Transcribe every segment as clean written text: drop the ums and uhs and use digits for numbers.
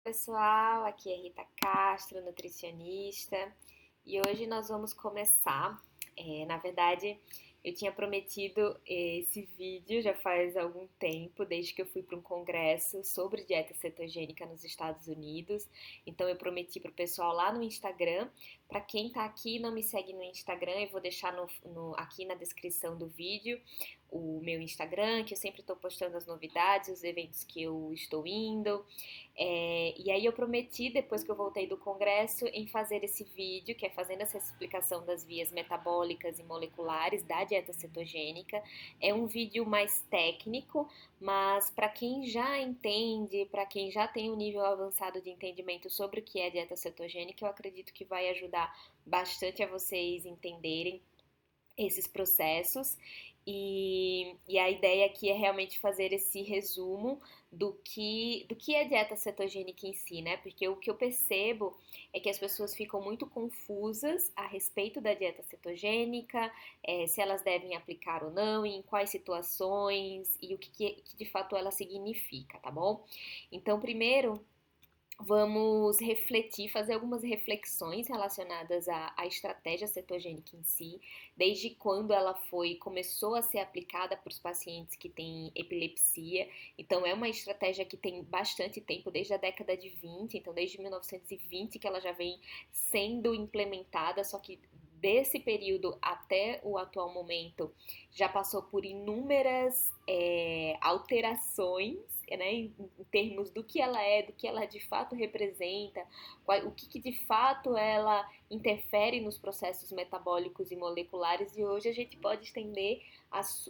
Pessoal, aqui é Rita Castro, nutricionista, e hoje nós vamos começar. Na verdade, eu tinha prometido esse vídeo já faz algum tempo, desde que eu fui para um congresso sobre dieta cetogênica nos Estados Unidos. Então, eu prometi para o pessoal lá no Instagram. Para quem está aqui e não me segue no Instagram, eu vou deixar aqui na descrição do vídeo o meu Instagram, que eu sempre estou postando as novidades, os eventos que eu estou indo. E aí eu prometi, depois que eu voltei do congresso, em fazer esse vídeo, que é fazendo essa explicação das vias metabólicas e moleculares da dieta cetogênica. É um vídeo mais técnico, mas para quem já entende, para quem já tem um nível avançado de entendimento sobre o que é dieta cetogênica, eu acredito que vai ajudar bastante a vocês entenderem esses processos. E a ideia aqui é realmente fazer esse resumo do que é dieta cetogênica em si, né? Porque o que eu percebo é que as pessoas ficam muito confusas a respeito da dieta cetogênica, se elas devem aplicar ou não, em quais situações e o que de fato ela significa, tá bom? Então, primeiro, vamos refletir, fazer algumas reflexões relacionadas à estratégia cetogênica em si, desde quando ela começou a ser aplicada para os pacientes que têm epilepsia. Então, é uma estratégia que tem bastante tempo, desde a década de 20, então desde 1920 que ela já vem sendo implementada, só que desse período até o atual momento já passou por inúmeras alterações, né, em termos do que ela de fato representa, o que de fato ela interfere nos processos metabólicos e moleculares, e hoje a gente pode estender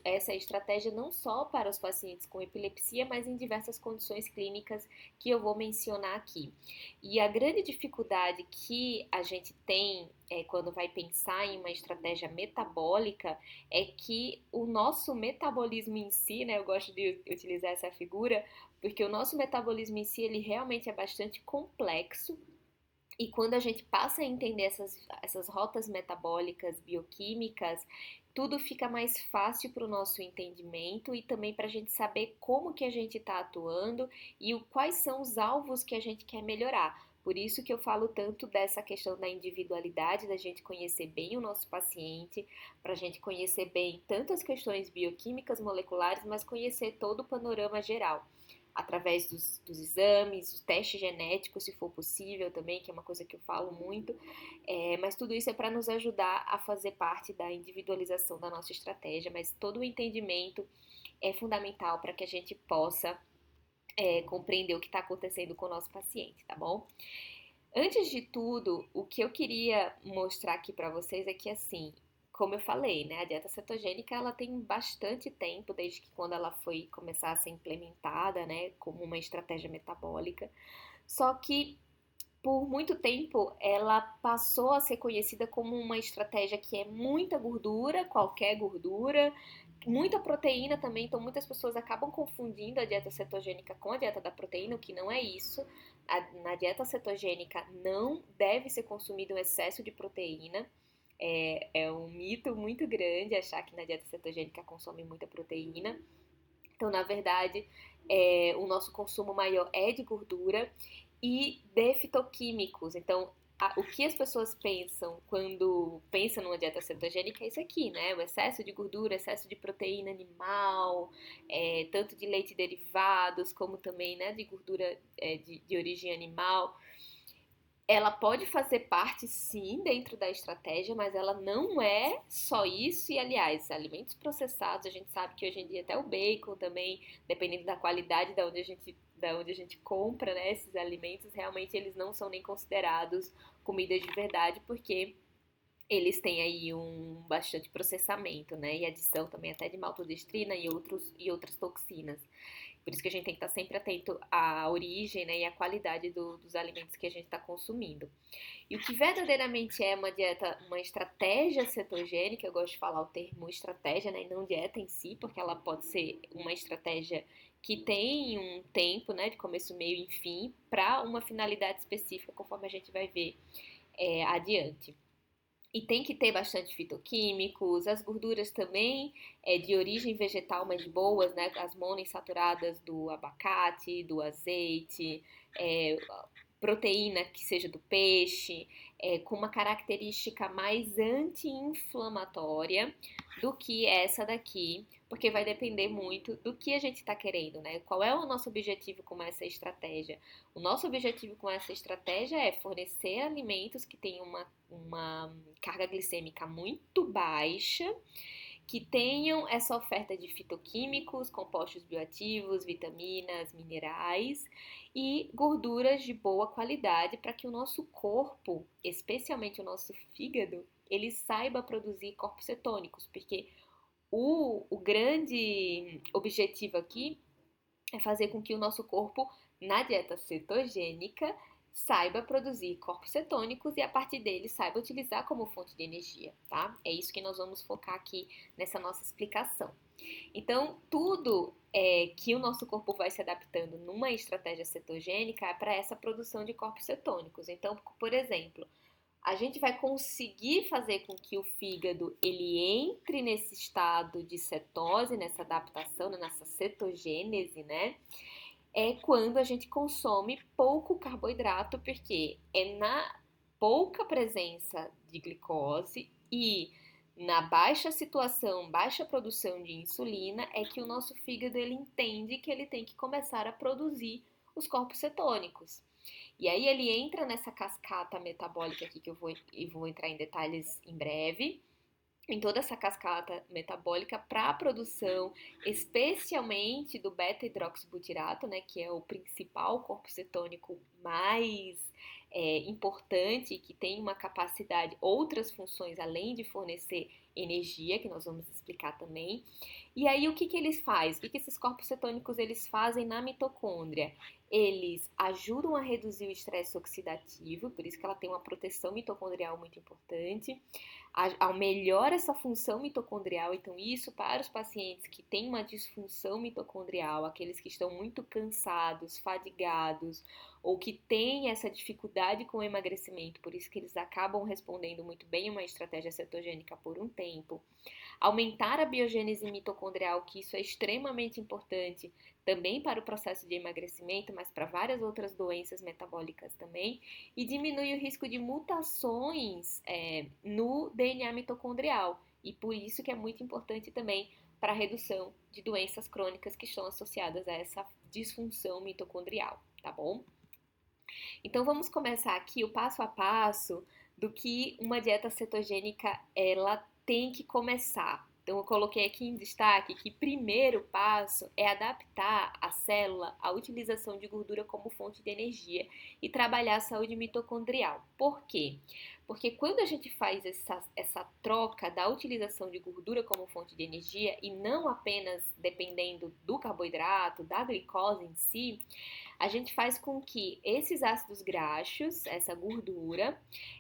essa estratégia não só para os pacientes com epilepsia, mas em diversas condições clínicas que eu vou mencionar aqui. E a grande dificuldade que a gente tem quando vai pensar em uma estratégia metabólica é que o nosso metabolismo em si, né, eu gosto de utilizar essa figura, porque o nosso metabolismo em si, ele realmente é bastante complexo, e quando a gente passa a entender essas rotas metabólicas, bioquímicas, tudo fica mais fácil para o nosso entendimento e também para a gente saber como que a gente está atuando e quais são os alvos que a gente quer melhorar. Por isso que eu falo tanto dessa questão da individualidade, da gente conhecer bem o nosso paciente, para a gente conhecer bem tanto as questões bioquímicas, moleculares, mas conhecer todo o panorama geral através dos exames, o teste genético, se for possível também, que é uma coisa que eu falo muito, mas tudo isso é para nos ajudar a fazer parte da individualização da nossa estratégia, mas todo o entendimento é fundamental para que a gente possa compreender o que está acontecendo com o nosso paciente, tá bom? Antes de tudo, o que eu queria mostrar aqui para vocês é que, assim, como eu falei, né, a dieta cetogênica ela tem bastante tempo, desde que quando ela foi começar a ser implementada, né, como uma estratégia metabólica. Só que por muito tempo ela passou a ser conhecida como uma estratégia que é muita gordura, qualquer gordura, muita proteína também, então muitas pessoas acabam confundindo a dieta cetogênica com a dieta da proteína, o que não é isso. Na dieta cetogênica não deve ser consumido um excesso de proteína. É um mito muito grande achar que na dieta cetogênica consome muita proteína. Então, na verdade, o nosso consumo maior é de gordura e de fitoquímicos. Então, o que as pessoas pensam quando pensam numa dieta cetogênica é isso aqui, né? O excesso de gordura, excesso de proteína animal, tanto de leite derivados, como também, né, de gordura de origem animal. Ela pode fazer parte, sim, dentro da estratégia, mas ela não é só isso. E, aliás, alimentos processados, a gente sabe que hoje em dia até o bacon também, dependendo da qualidade da onde a gente compra, né, esses alimentos, realmente eles não são nem considerados comida de verdade, porque eles têm aí um bastante processamento, né, e adição também até de maltodextrina e outras toxinas. Por isso que a gente tem que estar sempre atento à origem, né, e à qualidade dos alimentos que a gente está consumindo. E o que verdadeiramente é uma dieta, uma estratégia cetogênica, eu gosto de falar o termo estratégia, né, e não dieta em si, porque ela pode ser uma estratégia que tem um tempo, né, de começo, meio e fim, para uma finalidade específica, conforme a gente vai ver adiante. E tem que ter bastante fitoquímicos, as gorduras também de origem vegetal, mas boas, né? As monoinsaturadas do abacate, do azeite, proteína que seja do peixe, com uma característica mais anti-inflamatória do que essa daqui, porque vai depender muito do que a gente está querendo, né? Qual é o nosso objetivo com essa estratégia? O nosso objetivo com essa estratégia é fornecer alimentos que tenham uma carga glicêmica muito baixa, que tenham essa oferta de fitoquímicos, compostos bioativos, vitaminas, minerais e gorduras de boa qualidade para que o nosso corpo, especialmente o nosso fígado, ele saiba produzir corpos cetônicos, porque o grande objetivo aqui é fazer com que o nosso corpo, na dieta cetogênica, saiba produzir corpos cetônicos e a partir dele saiba utilizar como fonte de energia, tá? É isso que nós vamos focar aqui nessa nossa explicação. Então, tudo que o nosso corpo vai se adaptando numa estratégia cetogênica é para essa produção de corpos cetônicos. Então, por exemplo, a gente vai conseguir fazer com que o fígado ele entre nesse estado de cetose, nessa adaptação, nessa cetogênese, né? É quando a gente consome pouco carboidrato, porque é na pouca presença de glicose e na baixa situação, baixa produção de insulina, é que o nosso fígado ele entende que ele tem que começar a produzir os corpos cetônicos. E aí ele entra nessa cascata metabólica aqui que eu vou entrar em detalhes em breve, em toda essa cascata metabólica para a produção, especialmente do beta-hidroxibutirato, né, que é o principal corpo cetônico mais importante, que tem uma capacidade, outras funções além de fornecer energia, que nós vamos explicar também. E aí o que eles fazem? O que esses corpos cetônicos eles fazem na mitocôndria? Eles ajudam a reduzir o estresse oxidativo, por isso que ela tem uma proteção mitocondrial muito importante, melhora essa função mitocondrial. Então, isso para os pacientes que têm uma disfunção mitocondrial, aqueles que estão muito cansados, fadigados, ou que têm essa dificuldade com o emagrecimento, por isso que eles acabam respondendo muito bem a uma estratégia cetogênica por um tempo. Aumentar a biogênese mitocondrial, que isso é extremamente importante também para o processo de emagrecimento, mas para várias outras doenças metabólicas também, e diminui o risco de mutações no DNA mitocondrial, e por isso que é muito importante também para a redução de doenças crônicas que estão associadas a essa disfunção mitocondrial, tá bom? Então vamos começar aqui o passo a passo do que uma dieta cetogênica ela tem que começar. Então eu coloquei aqui em destaque que primeiro passo é adaptar a célula à utilização de gordura como fonte de energia e trabalhar a saúde mitocondrial. Por quê? Porque quando a gente faz essa troca da utilização de gordura como fonte de energia e não apenas dependendo do carboidrato, da glicose em si, a gente faz com que esses ácidos graxos, essa gordura,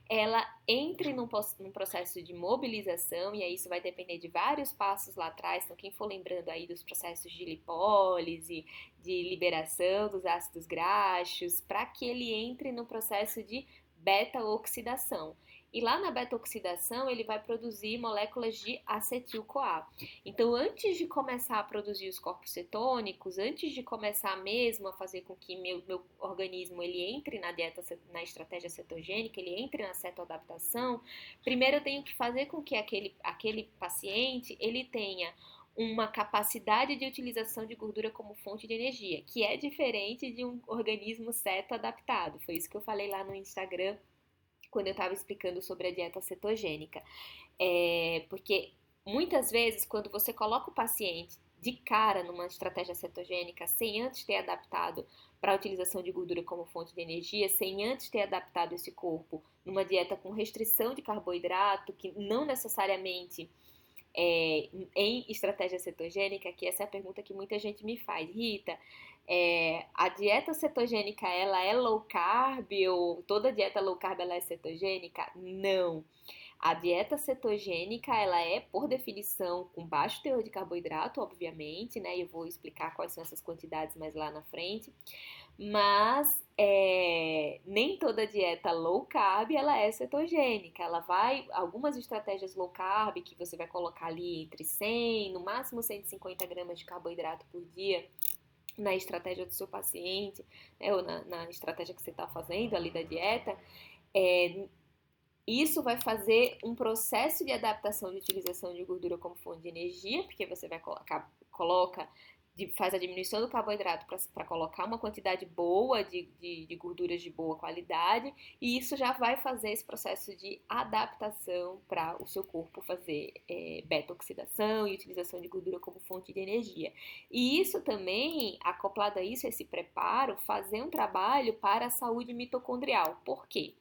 ela entre num processo de mobilização, e aí isso vai depender de vários passos lá atrás. Então, quem for lembrando aí dos processos de lipólise, de liberação dos ácidos graxos, para que ele entre no processo de beta-oxidação. E lá na beta-oxidação ele vai produzir moléculas de acetil-CoA. Então, antes de começar a produzir os corpos cetônicos, antes de começar mesmo a fazer com que meu organismo ele entre na estratégia cetogênica, ele entre na cetoadaptação, primeiro eu tenho que fazer com que aquele paciente ele tenha uma capacidade de utilização de gordura como fonte de energia, que é diferente de um organismo cetoadaptado. Foi isso que eu falei lá no Instagram quando eu estava explicando sobre a dieta cetogênica. Porque muitas vezes, quando você coloca o paciente de cara numa estratégia cetogênica, sem antes ter adaptado para a utilização de gordura como fonte de energia, sem antes ter adaptado esse corpo numa dieta com restrição de carboidrato, que não necessariamente em estratégia cetogênica, que essa é a pergunta que muita gente me faz. Rita, a dieta cetogênica, ela é low carb ou toda dieta low carb ela é cetogênica? Não. A dieta cetogênica, ela é, por definição, com baixo teor de carboidrato, obviamente, né? Eu vou explicar quais são essas quantidades mais lá na frente. Mas nem toda dieta low carb, ela é cetogênica. Algumas estratégias low carb, que você vai colocar ali entre 100, no máximo 150 gramas de carboidrato por dia, na estratégia do seu paciente, né, ou na estratégia que você está fazendo ali da dieta, é, isso vai fazer um processo de adaptação de utilização de gordura como fonte de energia, porque você vai faz a diminuição do carboidrato para colocar uma quantidade boa de gorduras de boa qualidade, e isso já vai fazer esse processo de adaptação para o seu corpo fazer beta-oxidação e utilização de gordura como fonte de energia. E isso também, acoplado a isso, esse preparo, fazer um trabalho para a saúde mitocondrial. Por quê?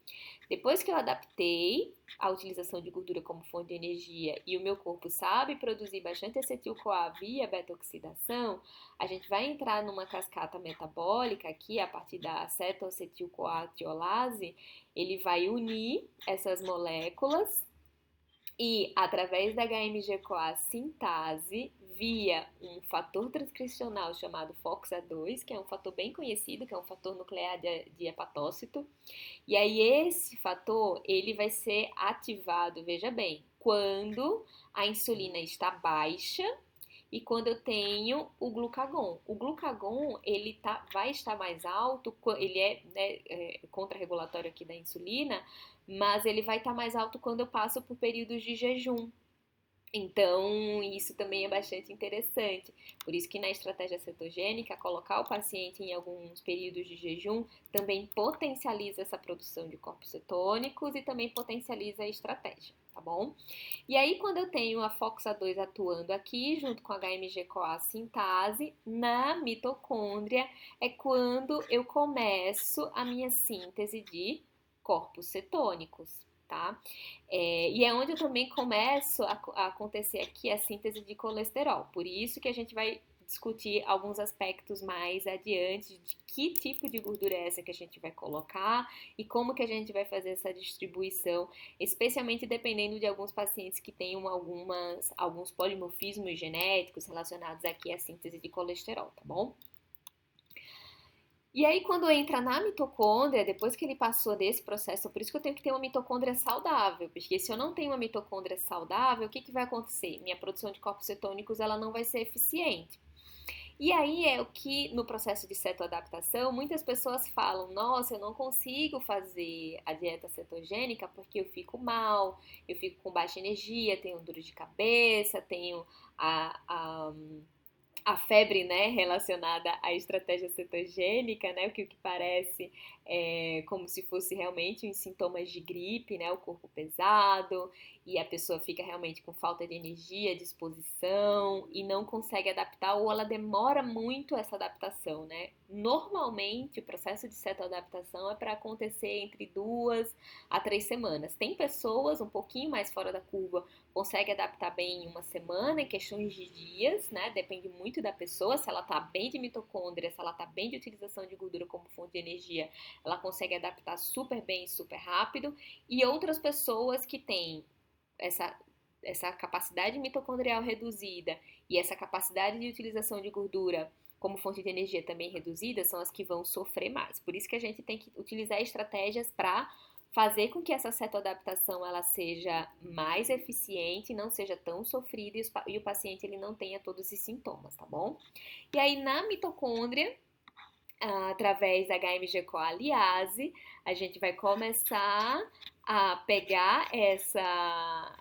Depois que eu adaptei a utilização de gordura como fonte de energia e o meu corpo sabe produzir bastante acetil-CoA via beta-oxidação, a gente vai entrar numa cascata metabólica aqui, a partir da acetoacetil-CoA tiolase, ele vai unir essas moléculas e, através da HMG-CoA sintase, via um fator transcricional chamado FOXA2, que é um fator bem conhecido, que é um fator nuclear de hepatócito. E aí esse fator, ele vai ser ativado, veja bem, quando a insulina está baixa e quando eu tenho o glucagon. O glucagon, vai estar mais alto, ele é, né, contra-regulatório aqui da insulina, mas ele vai estar mais alto quando eu passo por períodos de jejum. Então, isso também é bastante interessante. Por isso que na estratégia cetogênica, colocar o paciente em alguns períodos de jejum também potencializa essa produção de corpos cetônicos e também potencializa a estratégia, tá bom? E aí, quando eu tenho a FOXA2 atuando aqui, junto com a HMG-CoA sintase, na mitocôndria, é quando eu começo a minha síntese de corpos cetônicos, tá? E é onde eu também começo a acontecer aqui a síntese de colesterol. Por isso que a gente vai discutir alguns aspectos mais adiante de que tipo de gordura é essa que a gente vai colocar e como que a gente vai fazer essa distribuição, especialmente dependendo de alguns pacientes que tenham alguns polimorfismos genéticos relacionados aqui à síntese de colesterol, tá bom? E aí, quando entra na mitocôndria, depois que ele passou desse processo, por isso que eu tenho que ter uma mitocôndria saudável, porque se eu não tenho uma mitocôndria saudável, o que vai acontecer? Minha produção de corpos cetônicos ela não vai ser eficiente. E aí é o que, no processo de cetoadaptação, muitas pessoas falam, nossa, eu não consigo fazer a dieta cetogênica porque eu fico mal, eu fico com baixa energia, tenho dor de cabeça, tenho a febre, né, relacionada à estratégia cetogênica, né, o que parece como se fosse realmente uns sintomas de gripe, né, o corpo pesado, e a pessoa fica realmente com falta de energia, disposição, e não consegue adaptar, ou ela demora muito essa adaptação, né. Normalmente, o processo de cetoadaptação é para acontecer entre 2 a 3 semanas. Tem pessoas um pouquinho mais fora da curva, consegue adaptar bem em uma semana, em questões de dias, né? Depende muito da pessoa, se ela tá bem de mitocôndria, se ela tá bem de utilização de gordura como fonte de energia, ela consegue adaptar super bem e super rápido. E outras pessoas que têm essa capacidade mitocondrial reduzida e essa capacidade de utilização de gordura como fonte de energia também reduzida são as que vão sofrer mais. Por isso que a gente tem que utilizar estratégias para fazer com que essa cetoadaptação ela seja mais eficiente, não seja tão sofrida e o paciente ele não tenha todos esses sintomas, tá bom? E aí na mitocôndria, através da HMG-CoA liase, a gente vai começar a pegar essa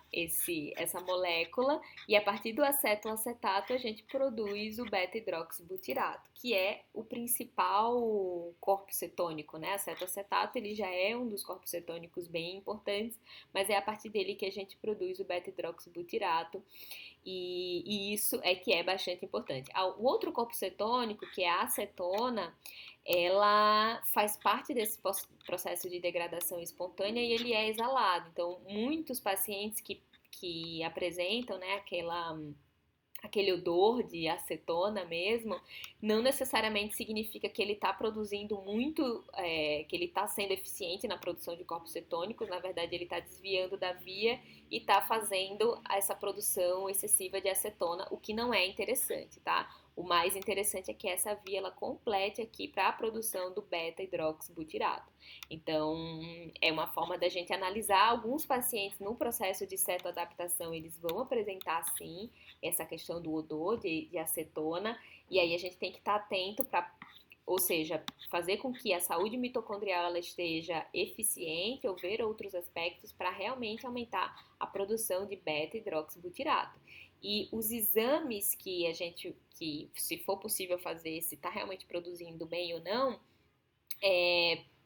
molécula e a partir do acetoacetato a gente produz o beta-hidroxibutirato, que é o principal corpo cetônico, né? Acetoacetato ele já é um dos corpos cetônicos bem importantes, mas é a partir dele que a gente produz o beta-hidroxibutirato. E isso é que é bastante importante. O outro corpo cetônico, que é a acetona, ela faz parte desse processo de degradação espontânea e ele é exalado. Então, muitos pacientes que apresentam, né, aquele odor de acetona mesmo, não necessariamente significa que ele está produzindo muito, que ele está sendo eficiente na produção de corpos cetônicos, na verdade ele está desviando da via e está fazendo essa produção excessiva de acetona, o que não é interessante, tá? O mais interessante é que essa via ela complete aqui para a produção do beta-hidroxibutirato. Então, é uma forma da gente analisar alguns pacientes no processo de cetoadaptação, eles vão apresentar sim essa questão do odor de acetona, e aí a gente tem que estar atento para, ou seja, fazer com que a saúde mitocondrial ela esteja eficiente ou ver outros aspectos para realmente aumentar a produção de beta-hidroxibutirato. E os exames que a gente, que se for possível fazer, se está realmente produzindo bem ou não,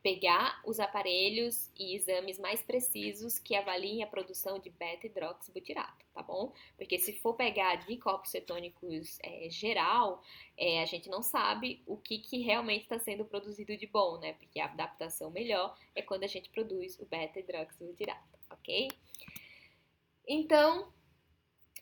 pegar os aparelhos e exames mais precisos que avaliem a produção de beta-hidroxibutirato, tá bom? Porque se for pegar de corpos cetônicos geral, a gente não sabe o que realmente está sendo produzido de bom, né? Porque a adaptação melhor é quando a gente produz o beta-hidroxibutirato, ok? Então,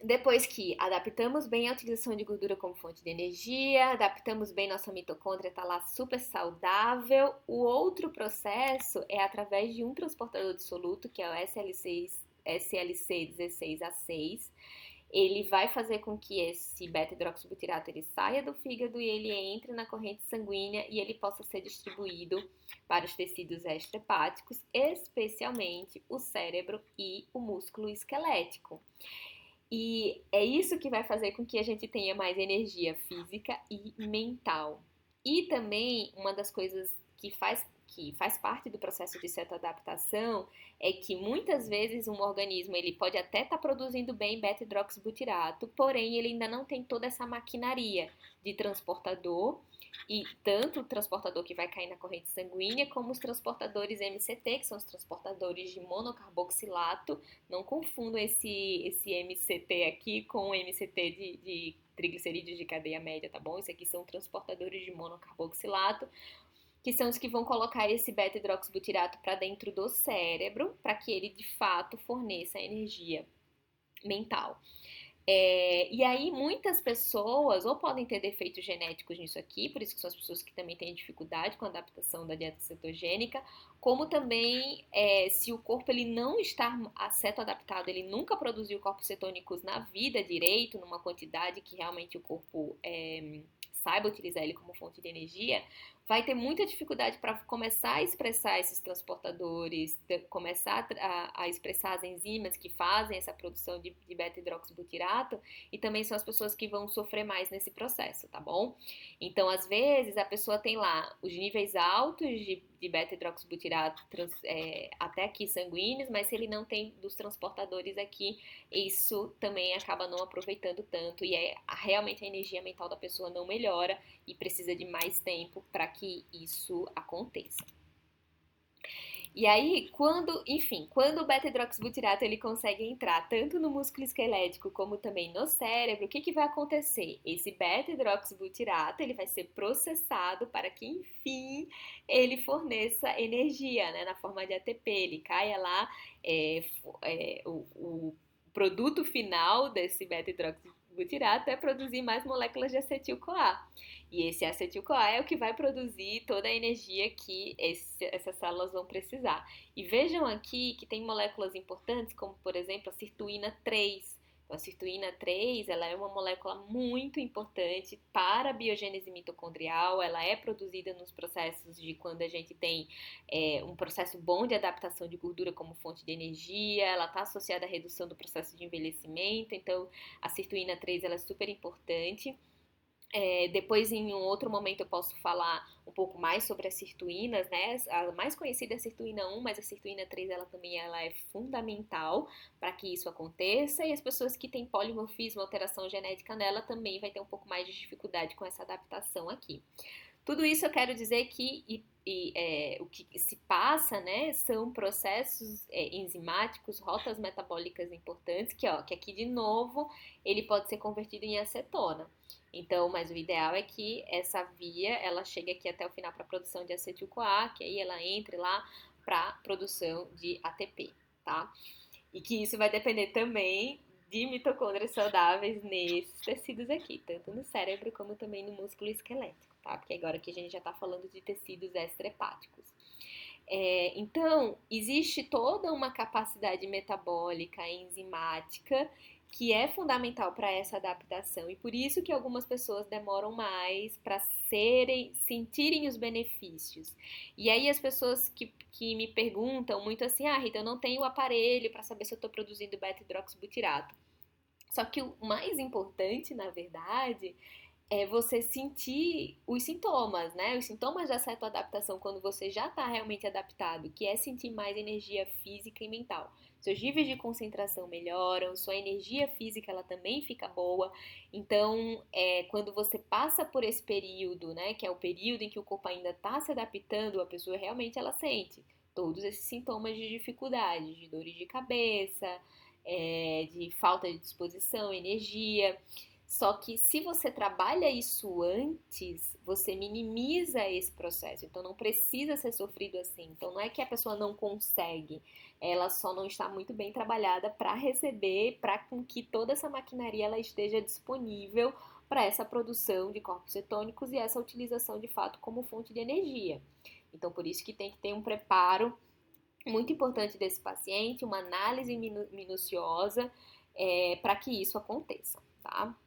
depois que adaptamos bem a utilização de gordura como fonte de energia, adaptamos bem nossa mitocôndria, tá lá super saudável, o outro processo é através de um transportador dissoluto, que é o SLC16A6. Ele vai fazer com que esse beta-hidroxibutirato ele saia do fígado e ele entre na corrente sanguínea e ele possa ser distribuído para os tecidos extrahepáticos, especialmente o cérebro e o músculo esquelético. E é isso que vai fazer com que a gente tenha mais energia física e mental. E também uma das coisas que faz parte do processo de cetoadaptação é que muitas vezes um organismo ele pode até estar produzindo bem beta-hidroxibutirato, porém ele ainda não tem toda essa maquinaria de transportador, e tanto o transportador que vai cair na corrente sanguínea, como os transportadores MCT, que são os transportadores de monocarboxilato. Não confundam esse MCT aqui com o MCT de triglicerídeos de cadeia média, tá bom? Isso aqui são transportadores de monocarboxilato, que são os que vão colocar esse beta-hidroxibutirato para dentro do cérebro, para que ele de fato forneça energia mental. E aí muitas pessoas ou podem ter defeitos genéticos nisso aqui, por isso que são as pessoas que também têm dificuldade com a adaptação da dieta cetogênica, como também se o corpo ele não está cetoadaptado, ele nunca produziu corpos cetônicos na vida direito, numa quantidade que realmente o corpo saiba utilizar ele como fonte de energia, vai ter muita dificuldade para começar a expressar esses transportadores, começar a expressar as enzimas que fazem essa produção de beta-hidroxibutirato, e também são as pessoas que vão sofrer mais nesse processo, tá bom? Então, às vezes, a pessoa tem lá os níveis altos de beta-hidroxibutirato até aqui sanguíneos, mas se ele não tem dos transportadores aqui, isso também acaba não aproveitando tanto, e realmente a energia mental da pessoa não melhora e precisa de mais tempo para que isso aconteça. E aí, quando o beta-hidroxibutirato ele consegue entrar tanto no músculo esquelético como também no cérebro, o que vai acontecer? Esse beta-hidroxibutirato ele vai ser processado para que, enfim, ele forneça energia, né, na forma de ATP. Ele caia lá, o produto final desse beta-hidroxibutirato é produzir mais moléculas de acetil-CoA. E esse acetil-CoA é o que vai produzir toda a energia que essas células vão precisar. E vejam aqui que tem moléculas importantes, como por exemplo a sirtuína 3. Então, a sirtuína 3 ela é uma molécula muito importante para a biogênese mitocondrial, ela é produzida nos processos de quando a gente tem um processo bom de adaptação de gordura como fonte de energia, ela está associada à redução do processo de envelhecimento, então a sirtuína 3 ela é super importante. Depois, em um outro momento, eu posso falar um pouco mais sobre as sirtuínas, né? A mais conhecida é a sirtuína 1, mas a sirtuína 3 ela é fundamental para que isso aconteça. E as pessoas que têm polimorfismo, alteração genética nela, também vai ter um pouco mais de dificuldade com essa adaptação aqui. Tudo isso eu quero dizer que o que se passa, né, são processos enzimáticos, rotas metabólicas importantes, que aqui de novo ele pode ser convertido em acetona. Então, mas o ideal é que essa via ela chegue aqui até o final para a produção de acetil-CoA, que aí ela entre lá para produção de ATP, tá? E que isso vai depender também de mitocôndrias saudáveis nesses tecidos aqui, tanto no cérebro como também no músculo esquelético, tá? Porque agora que a gente já está falando de tecidos extrahepáticos. Então, existe toda uma capacidade metabólica, enzimática, que é fundamental para essa adaptação e por isso que algumas pessoas demoram mais para sentirem os benefícios. E aí as pessoas que me perguntam muito assim, Rita, eu não tenho o aparelho para saber se eu estou produzindo beta-hidroxibutirato. Só que o mais importante, na verdade, é você sentir os sintomas, né? Os sintomas da cetoadaptação quando você já está realmente adaptado, que é sentir mais energia física e mental. Seus níveis de concentração melhoram, sua energia física ela também fica boa. Então, quando você passa por esse período, né, que é o período em que o corpo ainda está se adaptando, a pessoa realmente ela sente todos esses sintomas de dificuldade, de dores de cabeça, de falta de disposição, energia. Só que se você trabalha isso antes, você minimiza esse processo. Então não precisa ser sofrido assim. Então não é que a pessoa não consegue, ela só não está muito bem trabalhada para receber, para com que toda essa maquinaria ela esteja disponível para essa produção de corpos cetônicos e essa utilização de fato como fonte de energia. Então por isso que tem que ter um preparo muito importante desse paciente, uma análise minuciosa para que isso aconteça, tá?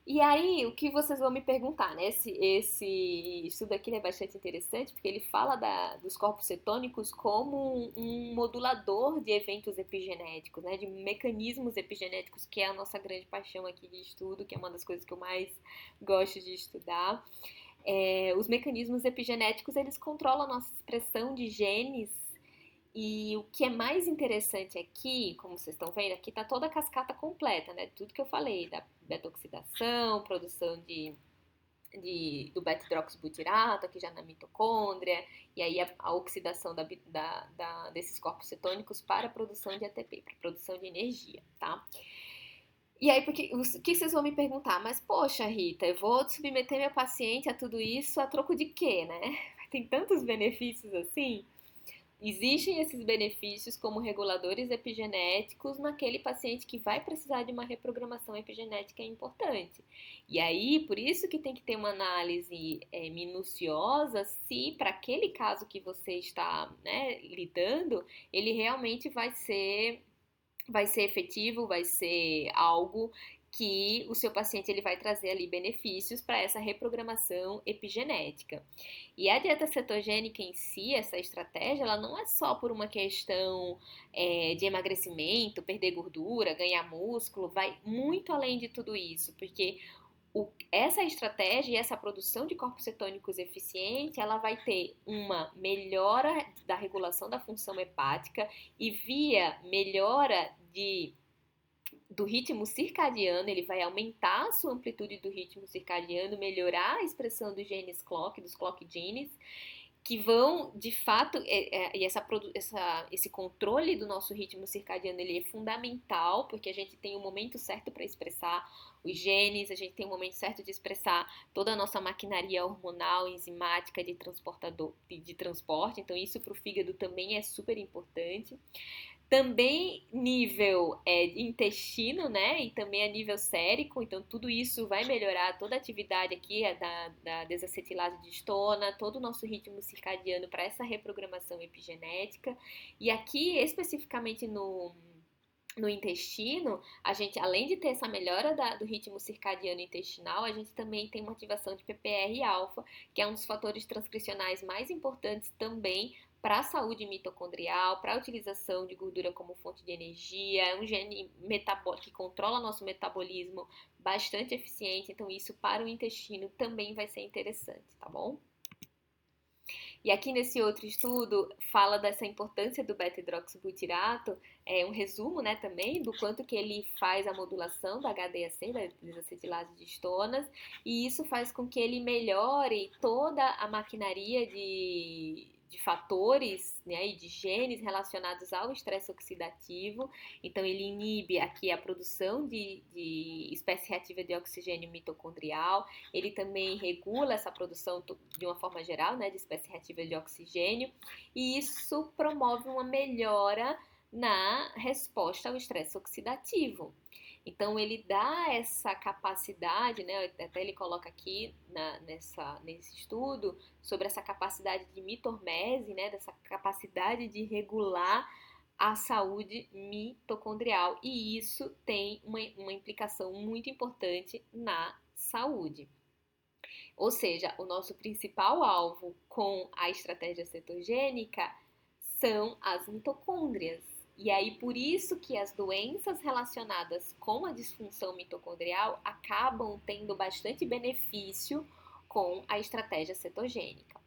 E aí, o que vocês vão me perguntar, né? Esse estudo aqui é bastante interessante, porque ele fala dos corpos cetônicos como um modulador de eventos epigenéticos, né? De mecanismos epigenéticos, que é a nossa grande paixão aqui de estudo, que é uma das coisas que eu mais gosto de estudar. Os mecanismos epigenéticos, eles controlam a nossa expressão de genes e o que é mais interessante aqui, como vocês estão vendo, aqui está toda a cascata completa, né? Tudo que eu falei, da beta-oxidação, produção do beta-hidroxibutirato, aqui já na mitocôndria, e aí a oxidação desses corpos cetônicos para a produção de ATP, para a produção de energia, tá? E aí, o que vocês vão me perguntar? Mas, poxa, Rita, eu vou submeter meu paciente a tudo isso a troco de quê, né? Tem tantos benefícios assim. Existem esses benefícios como reguladores epigenéticos naquele paciente que vai precisar de uma reprogramação epigenética importante. E aí, por isso que tem que ter uma análise minuciosa se para aquele caso que você está, né, lidando, ele realmente vai ser efetivo, vai ser algo que o seu paciente ele vai trazer ali benefícios para essa reprogramação epigenética. E a dieta cetogênica em si, essa estratégia, ela não é só por uma questão de emagrecimento, perder gordura, ganhar músculo, vai muito além de tudo isso, porque essa estratégia e essa produção de corpos cetônicos eficiente, ela vai ter uma melhora da regulação da função hepática e via melhora do ritmo circadiano, ele vai aumentar a sua amplitude do ritmo circadiano, melhorar a expressão dos genes clock, dos clock genes, que vão, de fato, e esse controle do nosso ritmo circadiano, ele é fundamental, porque a gente tem o momento certo para expressar os genes, a gente tem o momento certo de expressar toda a nossa maquinaria hormonal, enzimática de transporte, então isso para o fígado também é super importante. Também nível intestino, né? E também a nível sérico. Então, tudo isso vai melhorar toda a atividade aqui da desacetilase de histona, todo o nosso ritmo circadiano para essa reprogramação epigenética. E aqui, especificamente no intestino, a gente, além de ter essa melhora do ritmo circadiano intestinal, a gente também tem uma ativação de PPR-alfa, que é um dos fatores transcricionais mais importantes também para a saúde mitocondrial, para a utilização de gordura como fonte de energia, é um gene metabólico que controla nosso metabolismo bastante eficiente, então isso para o intestino também vai ser interessante, tá bom? E aqui nesse outro estudo fala dessa importância do beta-hidroxibutirato, um resumo, né, também do quanto que ele faz a modulação da HDAC, da desacetilase de histonas, e isso faz com que ele melhore toda a maquinaria de fatores, né, e de genes relacionados ao estresse oxidativo. Então ele inibe aqui a produção de espécie reativa de oxigênio mitocondrial, ele também regula essa produção de uma forma geral, né, de espécie reativa de oxigênio, e isso promove uma melhora na resposta ao estresse oxidativo. Então ele dá essa capacidade, né, até ele coloca aqui nesse estudo sobre essa capacidade de mitormese, né, dessa capacidade de regular a saúde mitocondrial, e isso tem uma implicação muito importante na saúde. Ou seja, o nosso principal alvo com a estratégia cetogênica são as mitocôndrias. E aí, por isso que as doenças relacionadas com a disfunção mitocondrial acabam tendo bastante benefício com a estratégia cetogênica.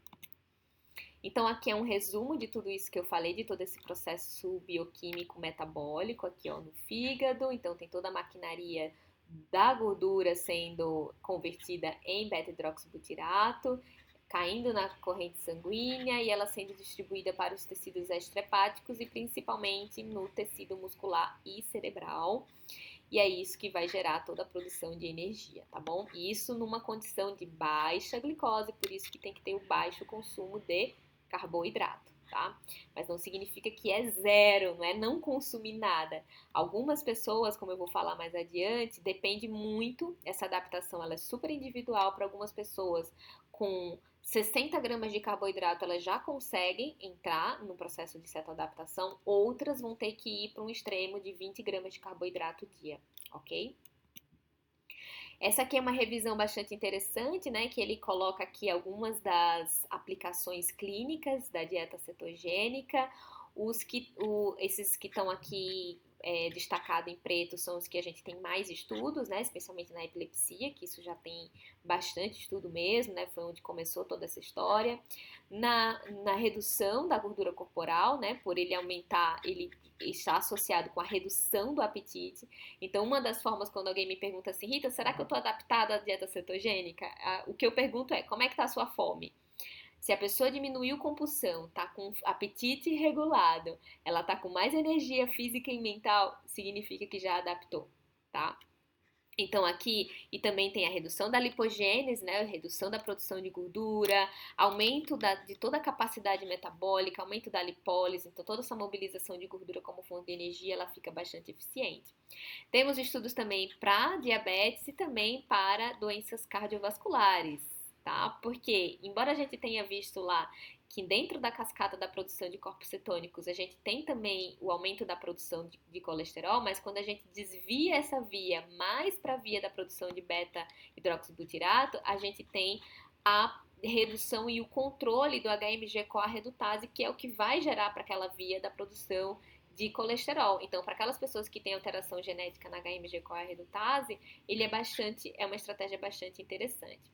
Então, aqui é um resumo de tudo isso que eu falei, de todo esse processo bioquímico metabólico aqui ó, no fígado. Então, tem toda a maquinaria da gordura sendo convertida em beta-hidroxibutirato, caindo na corrente sanguínea e ela sendo distribuída para os tecidos extrahepáticos e principalmente no tecido muscular e cerebral. E é isso que vai gerar toda a produção de energia, tá bom? E isso numa condição de baixa glicose, por isso que tem que ter o baixo consumo de carboidrato, tá? Mas não significa que é zero, não é não consumir nada. Algumas pessoas, como eu vou falar mais adiante, depende muito, essa adaptação ela é super individual para algumas pessoas com 60 gramas de carboidrato elas já conseguem entrar no processo de cetoadaptação, outras vão ter que ir para um extremo de 20 gramas de carboidrato dia, ok? Essa aqui é uma revisão bastante interessante, né? Que ele coloca aqui algumas das aplicações clínicas da dieta cetogênica. Esses que estão aqui destacado em preto são os que a gente tem mais estudos, né? Especialmente na epilepsia, que isso já tem bastante estudo mesmo, né? Foi onde começou toda essa história. Na redução da gordura corporal, né? Por ele aumentar, ele está associado com a redução do apetite. Então, uma das formas, quando alguém me pergunta assim, Rita, será que eu estou adaptada à dieta cetogênica? O que eu pergunto é, como é que está a sua fome? Se a pessoa diminuiu compulsão, tá com apetite regulado, ela tá com mais energia física e mental, significa que já adaptou, tá? Então aqui, e também tem a redução da lipogênese, né, a redução da produção de gordura, aumento de toda a capacidade metabólica, aumento da lipólise, então toda essa mobilização de gordura como fonte de energia, ela fica bastante eficiente. Temos estudos também para diabetes e também para doenças cardiovasculares, tá? Porque, embora a gente tenha visto lá que dentro da cascata da produção de corpos cetônicos a gente tem também o aumento da produção de colesterol, mas quando a gente desvia essa via mais para a via da produção de beta-hidroxibutirato, a gente tem a redução e o controle do HMG-CoA redutase, que é o que vai gerar para aquela via da produção de colesterol. Então, para aquelas pessoas que têm alteração genética na HMG-CoA redutase, ele é uma estratégia bastante interessante.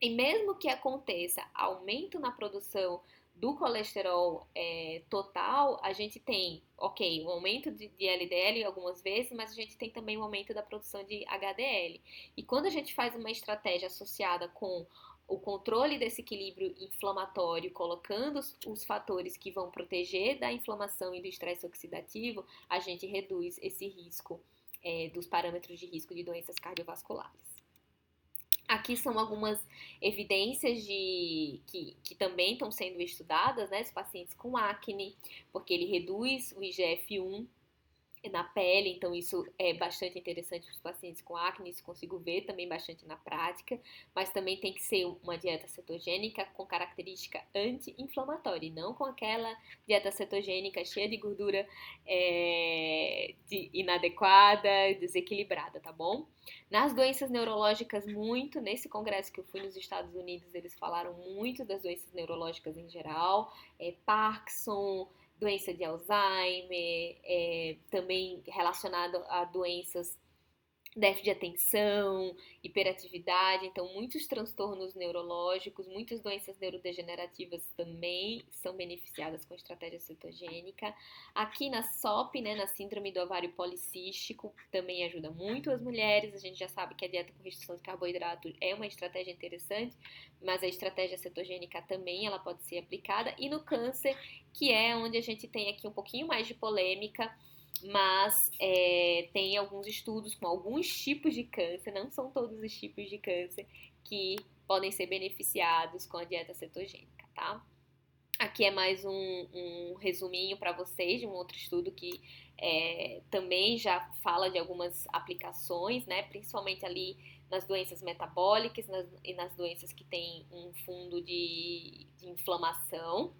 E mesmo que aconteça aumento na produção do colesterol total, a gente tem, ok, um aumento de LDL algumas vezes, mas a gente tem também um aumento da produção de HDL. E quando a gente faz uma estratégia associada com o controle desse equilíbrio inflamatório, colocando os fatores que vão proteger da inflamação e do estresse oxidativo, a gente reduz esse risco dos parâmetros de risco de doenças cardiovasculares. Aqui são algumas evidências que também estão sendo estudadas, né? Os pacientes com acne, porque ele reduz o IGF-1 na pele, então isso é bastante interessante para os pacientes com acne, isso consigo ver também bastante na prática, mas também tem que ser uma dieta cetogênica com característica anti-inflamatória, e não com aquela dieta cetogênica cheia de gordura inadequada, desequilibrada, tá bom? Nas doenças neurológicas, muito, nesse congresso que eu fui nos Estados Unidos, eles falaram muito das doenças neurológicas em geral, Parkinson, doença de Alzheimer, também relacionado a doenças déficit de atenção, hiperatividade, então muitos transtornos neurológicos, muitas doenças neurodegenerativas também são beneficiadas com a estratégia cetogênica. Aqui na SOP, né, na síndrome do ovário policístico, também ajuda muito as mulheres. A gente já sabe que a dieta com restrição de carboidrato é uma estratégia interessante, mas a estratégia cetogênica também ela pode ser aplicada. E no câncer, que é onde a gente tem aqui um pouquinho mais de polêmica, mas tem alguns estudos com alguns tipos de câncer, não são todos os tipos de câncer que podem ser beneficiados com a dieta cetogênica, tá? Aqui é mais um resuminho para vocês de um outro estudo que também já fala de algumas aplicações, né? Principalmente ali nas doenças metabólicas e nas doenças que têm um fundo de inflamação.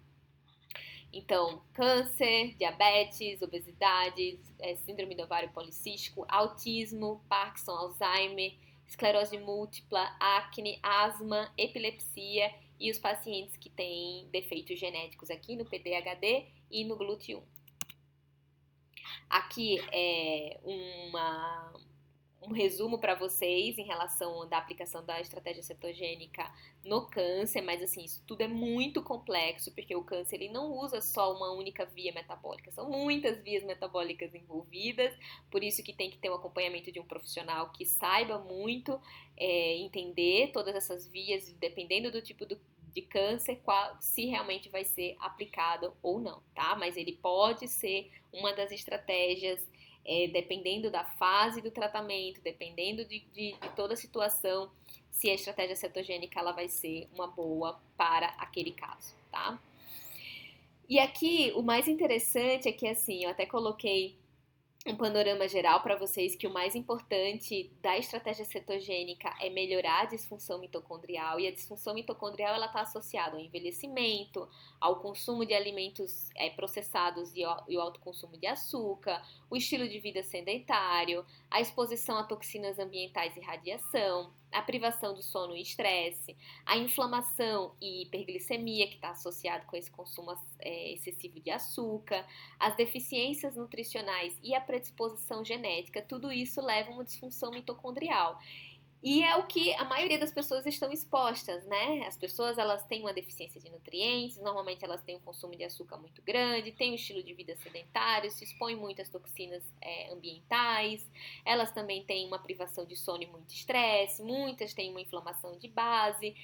Então, câncer, diabetes, obesidade, síndrome do ovário policístico, autismo, Parkinson, Alzheimer, esclerose múltipla, acne, asma, epilepsia e os pacientes que têm defeitos genéticos aqui no PDHD e no GLUT1. Aqui é um resumo para vocês em relação da aplicação da estratégia cetogênica no câncer, mas assim, isso tudo é muito complexo, porque o câncer ele não usa só uma única via metabólica, são muitas vias metabólicas envolvidas, por isso que tem que ter um acompanhamento de um profissional que saiba muito entender todas essas vias, dependendo do tipo de câncer, se realmente vai ser aplicado ou não, tá? Mas ele pode ser uma das estratégias dependendo da fase do tratamento, dependendo de toda a situação, se a estratégia cetogênica ela vai ser uma boa para aquele caso, tá? E aqui o mais interessante é que assim, eu até coloquei um panorama geral para vocês que o mais importante da estratégia cetogênica é melhorar a disfunção mitocondrial, e a disfunção mitocondrial ela está associada ao envelhecimento, ao consumo de alimentos processados e o alto consumo de açúcar, o estilo de vida sedentário, a exposição a toxinas ambientais e radiação, a privação do sono e estresse, a inflamação e hiperglicemia que está associado com esse consumo excessivo de açúcar, as deficiências nutricionais e a predisposição genética, tudo isso leva a uma disfunção mitocondrial. E é o que a maioria das pessoas estão expostas, né? As pessoas, elas têm uma deficiência de nutrientes, normalmente elas têm um consumo de açúcar muito grande, têm um estilo de vida sedentário, se expõem muito às toxinas ambientais, elas também têm uma privação de sono e muito estresse, muitas têm uma inflamação de base.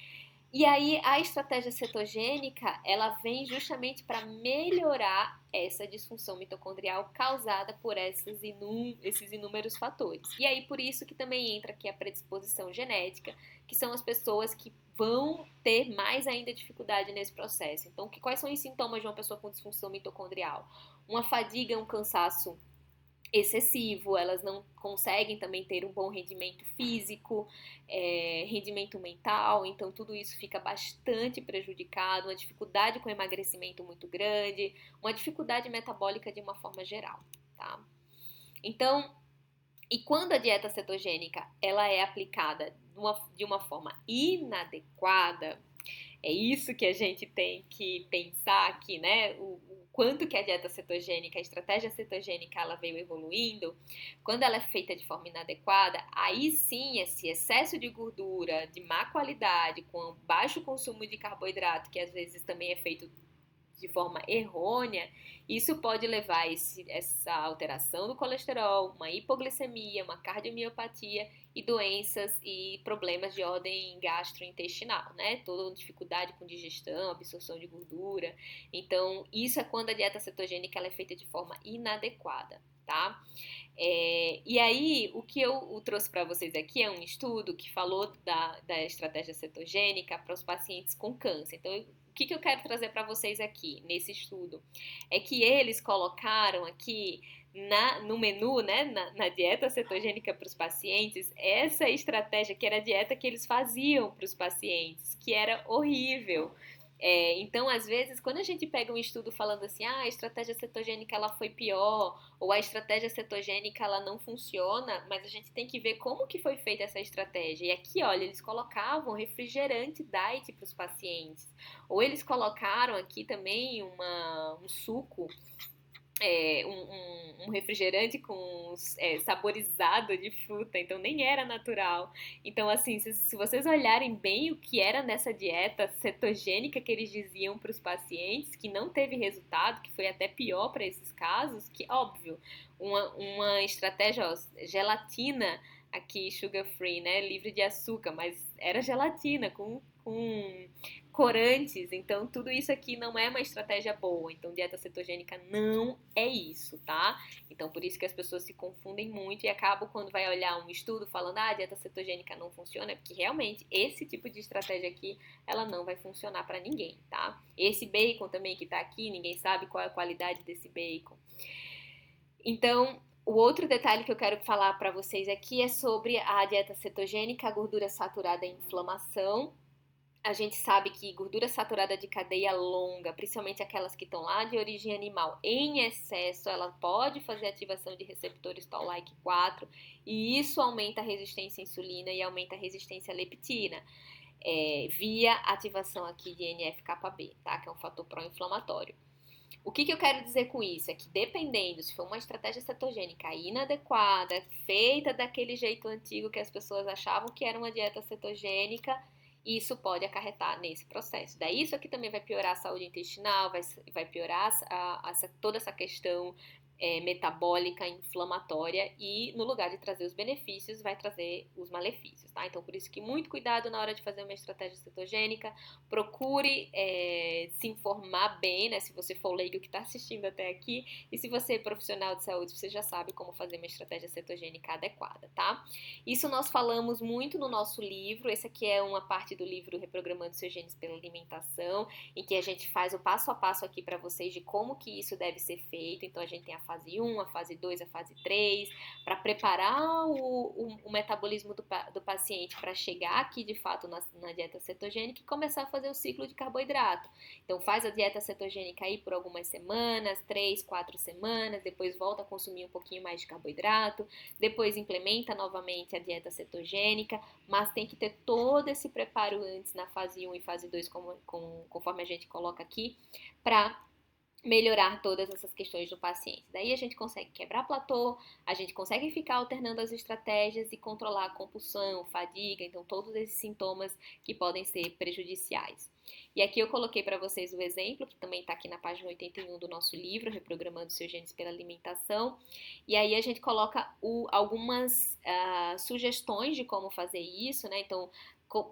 E aí a estratégia cetogênica, ela vem justamente para melhorar essa disfunção mitocondrial causada por esses inúmeros fatores. E aí por isso que também entra aqui a predisposição genética, que são as pessoas que vão ter mais ainda dificuldade nesse processo. Então, quais são os sintomas de uma pessoa com disfunção mitocondrial? Uma fadiga, um cansaço excessivo, elas não conseguem também ter um bom rendimento físico, rendimento mental, então tudo isso fica bastante prejudicado, uma dificuldade com emagrecimento muito grande, uma dificuldade metabólica de uma forma geral, tá? Então, e quando a dieta cetogênica ela é aplicada de uma forma inadequada, é isso que a gente tem que pensar aqui, né? O quanto que a dieta cetogênica, a estratégia cetogênica, ela veio evoluindo. Quando ela é feita de forma inadequada, aí sim esse excesso de gordura de má qualidade, com baixo consumo de carboidrato, que às vezes também é feito de forma errônea, isso pode levar essa alteração do colesterol, uma hipoglicemia, uma cardiomiopatia e doenças e problemas de ordem gastrointestinal, né? Toda dificuldade com digestão, absorção de gordura. Então, isso é quando a dieta cetogênica ela é feita de forma inadequada, tá? E aí, o que eu trouxe para vocês aqui é um estudo que falou da estratégia cetogênica para os pacientes com câncer. Então, o que eu quero trazer para vocês aqui nesse estudo é que eles colocaram aqui no menu, né, na dieta cetogênica para os pacientes, essa estratégia que era a dieta que eles faziam para os pacientes, que era horrível. Então, às vezes, quando a gente pega um estudo falando assim, a estratégia cetogênica ela foi pior, ou a estratégia cetogênica ela não funciona, mas a gente tem que ver como que foi feita essa estratégia. E aqui, olha, eles colocavam refrigerante diet para os pacientes, ou eles colocaram aqui também um suco, um refrigerante com saborizado de fruta, então nem era natural. Então, assim, se vocês olharem bem o que era nessa dieta cetogênica que eles diziam para os pacientes, que não teve resultado, que foi até pior para esses casos, que, óbvio, uma estratégia, ó, gelatina aqui, sugar free, né, livre de açúcar, mas era gelatina com corantes, então tudo isso aqui não é uma estratégia boa. Então dieta cetogênica não é isso, tá? Então por isso que as pessoas se confundem muito e acabam quando vai olhar um estudo falando a dieta cetogênica não funciona, porque realmente esse tipo de estratégia aqui, ela não vai funcionar para ninguém, tá? Esse bacon também que tá aqui, ninguém sabe qual é a qualidade desse bacon. Então, o outro detalhe que eu quero falar para vocês aqui é sobre a dieta cetogênica, a gordura saturada e inflamação. A gente sabe que gordura saturada de cadeia longa, principalmente aquelas que estão lá de origem animal, em excesso, ela pode fazer ativação de receptores Toll-like 4 e isso aumenta a resistência à insulina e aumenta a resistência à leptina, via ativação aqui de NF-κB, tá? Que é um fator pró-inflamatório. O que eu quero dizer com isso? É que dependendo, se for uma estratégia cetogênica inadequada, feita daquele jeito antigo que as pessoas achavam que era uma dieta cetogênica, isso pode acarretar nesse processo. Daí isso aqui também vai piorar a saúde intestinal, vai piorar toda essa questão metabólica, inflamatória e no lugar de trazer os benefícios, vai trazer os malefícios, tá? Então por isso que muito cuidado na hora de fazer uma estratégia cetogênica, procure se informar bem, né? Se você for leigo que está assistindo até aqui e se você é profissional de saúde, você já sabe como fazer uma estratégia cetogênica adequada, tá? Isso nós falamos muito no nosso livro, esse aqui é uma parte do livro Reprogramando seus genes pela alimentação, em que a gente faz o passo a passo aqui para vocês de como que isso deve ser feito. Então a gente tem a fase 1, a fase 2, a fase 3, para preparar o metabolismo do paciente para chegar aqui de fato na dieta cetogênica e começar a fazer o ciclo de carboidrato. Então faz a dieta cetogênica aí por algumas semanas, 3, 4 semanas, depois volta a consumir um pouquinho mais de carboidrato, depois implementa novamente a dieta cetogênica, mas tem que ter todo esse preparo antes na fase 1 e fase 2, conforme a gente coloca aqui, para melhorar todas essas questões do paciente. Daí a gente consegue quebrar platô, a gente consegue ficar alternando as estratégias e controlar a compulsão, fadiga, então todos esses sintomas que podem ser prejudiciais. E aqui eu coloquei para vocês o exemplo, que também está aqui na página 81 do nosso livro, Reprogramando seus genes pela alimentação. E aí a gente coloca algumas sugestões de como fazer isso, né? Então,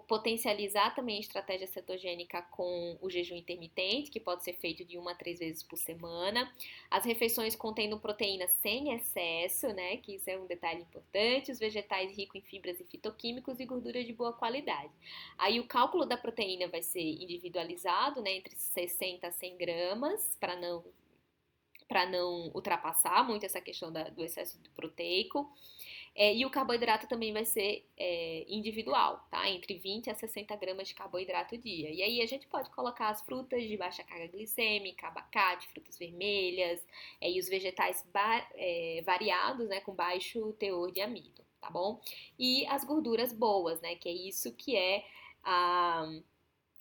potencializar também a estratégia cetogênica com o jejum intermitente, que pode ser feito de 1 a 3 vezes por semana. As refeições contendo proteína sem excesso, né? Que isso é um detalhe importante. Os vegetais ricos em fibras e fitoquímicos e gordura de boa qualidade. Aí o cálculo da proteína vai ser individualizado, né? Entre 60 a 100 gramas, para não ultrapassar muito essa questão do excesso proteico. E o carboidrato também vai ser individual, tá? Entre 20 a 60 gramas de carboidrato dia. E aí a gente pode colocar as frutas de baixa carga glicêmica, abacate, frutas vermelhas, e os vegetais variados, né? Com baixo teor de amido, tá bom? E as gorduras boas, né? Que é isso que é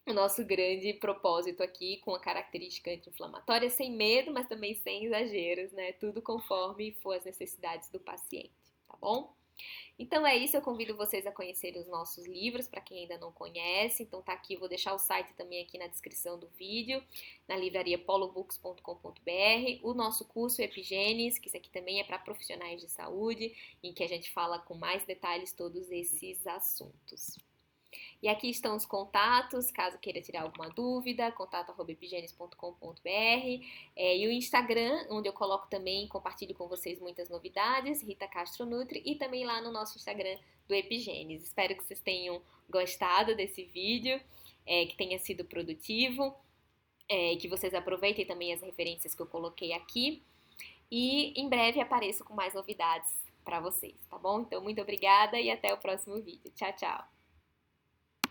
o nosso grande propósito aqui, com a característica anti-inflamatória, sem medo, mas também sem exageros, né? Tudo conforme for as necessidades do paciente, tá bom? Então é isso, eu convido vocês a conhecerem os nossos livros, para quem ainda não conhece. Então tá aqui, vou deixar o site também aqui na descrição do vídeo, na livraria polobooks.com.br, o nosso curso Epigenes, que isso aqui também é para profissionais de saúde, em que a gente fala com mais detalhes todos esses assuntos. E aqui estão os contatos, caso queira tirar alguma dúvida, contato@epigenes.com.br, e o Instagram, onde eu coloco também, compartilho com vocês muitas novidades, Rita Castro Nutri, e também lá no nosso Instagram do Epigenes. Espero que vocês tenham gostado desse vídeo, que tenha sido produtivo, que vocês aproveitem também as referências que eu coloquei aqui, e em breve apareço com mais novidades para vocês, tá bom? Então, muito obrigada e até o próximo vídeo. Tchau, tchau!